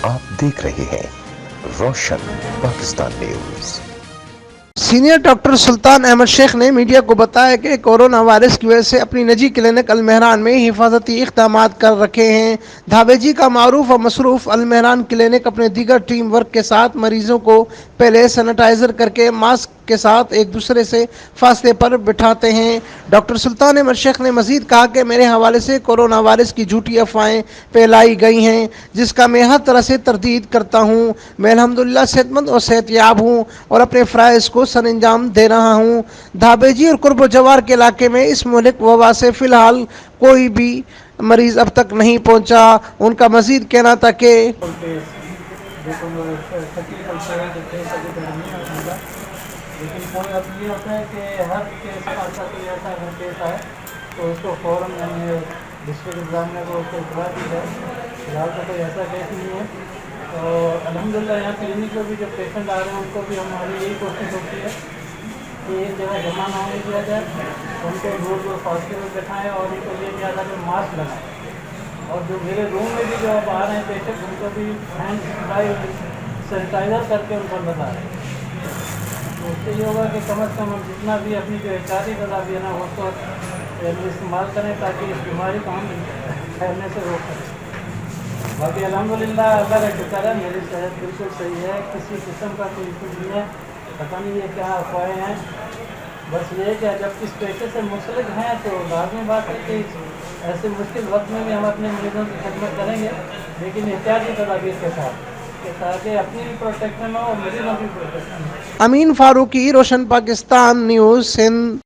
आप देख रहे हैं रोशन पाकिस्तान न्यूज। सीनियर डॉक्टर सुल्तान अहमद शेख ने मीडिया को बताया कि कोरोना वायरस की वजह से अपनी निजी क्लिनिक अलमहरान में हिफाजती इक़दाम कर रखे हैं। धावेजी का मारूफ और मसरूफ अलमहरान क्लिनिक अपने दीगर टीम वर्क के साथ मरीजों को पहले सैनिटाइज़र करके मास्क के साथ एक दूसरे से फासले पर बिठाते हैं। डॉक्टर सुल्तान अहमद शेख ने मजीद कहा कि मेरे हवाले से कोरोना वायरस की झूठी अफवाहें फैलाई गई हैं, जिसका मैं हर तरह से तरदीद करता हूँ। मैं अल्हम्दुलिल्लाह सेहतमंद और सेहतयाब हूँ और अपने फ़राइज़ को सर अंजाम दे रहा हूँ। धाबेजी और कुर्ब जवार के इलाके में इस मुल्क वबा से फ़िलहाल कोई भी मरीज़ अब तक नहीं पहुँचा। उनका मजीद कहना था कि लेकिन कोई अब ये होता है कि हर केस ऐसा कोई ऐसा अगर केस आए तो उसको फ़ौरन मैंने डिस्ट्रिक्ट एग्जामिनर को उसको इतला दी है। फिलहाल तो कोई ऐसा केस नहीं है। तो अल्हम्दुलिल्लाह यहाँ क्लिनिक पर भी जो पेशेंट आ रहे हैं उनको भी हमारी यही कोशिश होती है कि एक जगह जमा ना होने दिया जाए, उनको दूर दूर फासले में बैठाएँ और उनको ये किया जाए कि मास्क लगाएँ। और जो मेरे रूम में भी जो अब आ रहे हैं पेशेंट उनको भी हैंड सैनिटाइज़र करके उनको लगा रहे हैं। तो उससे ये होगा कि कम से कम हम जितना भी अपनी जो एहतियाती तदाबीर है ना वो तो इस्तेमाल करें ताकि इस बीमारी को हम फैलने से रोक सकें। बाकी अल्हम्दुलिल्लाह अल्लाह का शुक्र है, मेरी सेहत बिल्कुल सही है, किसी किस्म का कोई इशू नहीं है। पता नहीं ये क्या अफवाहें हैं, बस ये कि जब किस पेशे से मुंसलिक हैं तो लाजमी बात है कि ऐसे मुश्किल वक्त में भी हम अपने मरीजों की खिदमत करेंगे, लेकिन एहतियाती तदाबीर के साथ ताकि अपनी भी प्रोटेक्शन हो और मरीजों की प्रोटेक्शन हो। अमीन फारूकी, रोशन पाकिस्तान न्यूज़, सिंध।